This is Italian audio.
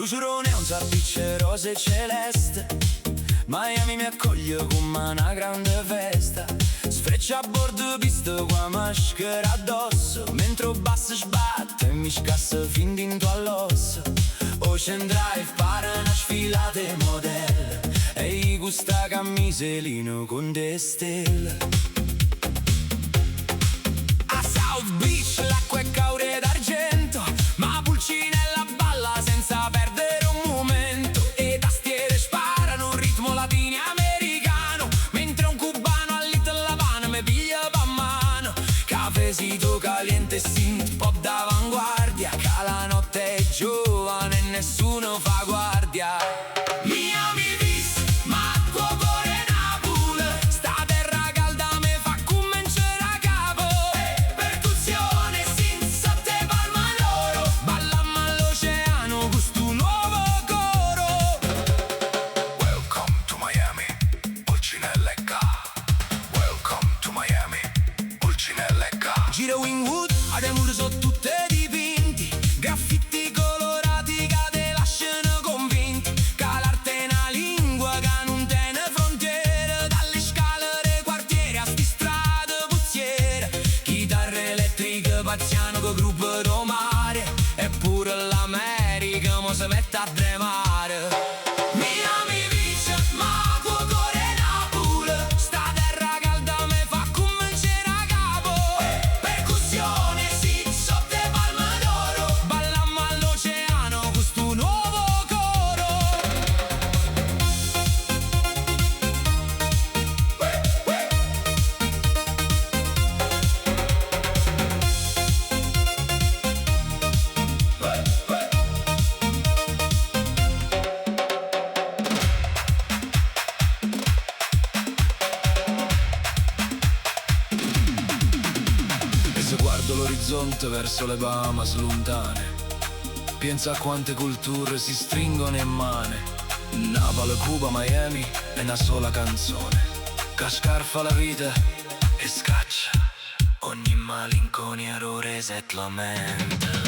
Lucerone è un salpicce rosa e celeste. Miami mi accoglie come una grande festa. Sfreccia a bordo pista con maschera addosso, mentre il basso sbatte e mi scassa fin dentro all'osso. Ocean Drive para una sfilata di modelli e io con sta camiselino con de stelle. A South Beach l'acqua è caure d'argento, ma Pulcinella balla senza perdere un momento. E tastiere sparano un ritmo latinoamericano, mentre un cubano a Little Havana mi piglia pa' mano. Cafecito caliente, synth pop d'avanguardia, che la notte è giovane e nessuno fa guardia. Miami Vice, ma tuo cuore Napoli, sta terra calda me fa cominciare a capo. Percussione, synth sotto le palma d'oro, ballammo all'oceano con stu nuovo coro. Welcome to Miami, Pulcinella e Ca. Welcome to Miami, Pulcinella e Ca. Gira Wingwood, a de mura so tutte dipinti, graffiti colorati che te lasciano convinti. Che l'arte è una lingua che non tiene frontiere, dalle scale dei quartieri a sti strade puzziere. Chitarre elettriche pazziano con gruppo romare, eppure l'America mo se mette a tremare. Miami Beach, ma tuo cuore Napoli, sta terra calda me fa cominciare a capo. Percussione, sì, sotto le palme d'oro, ballammo all'oceano con stu nuovo coro. E se guardo l'orizzonte verso le Bahamas lontane, penso a quante culture si stringono in mane. Napoli, Cuba, Miami è una sola canzone, che scarfa la vita e scaccia ogni malinconia, errore e la mente.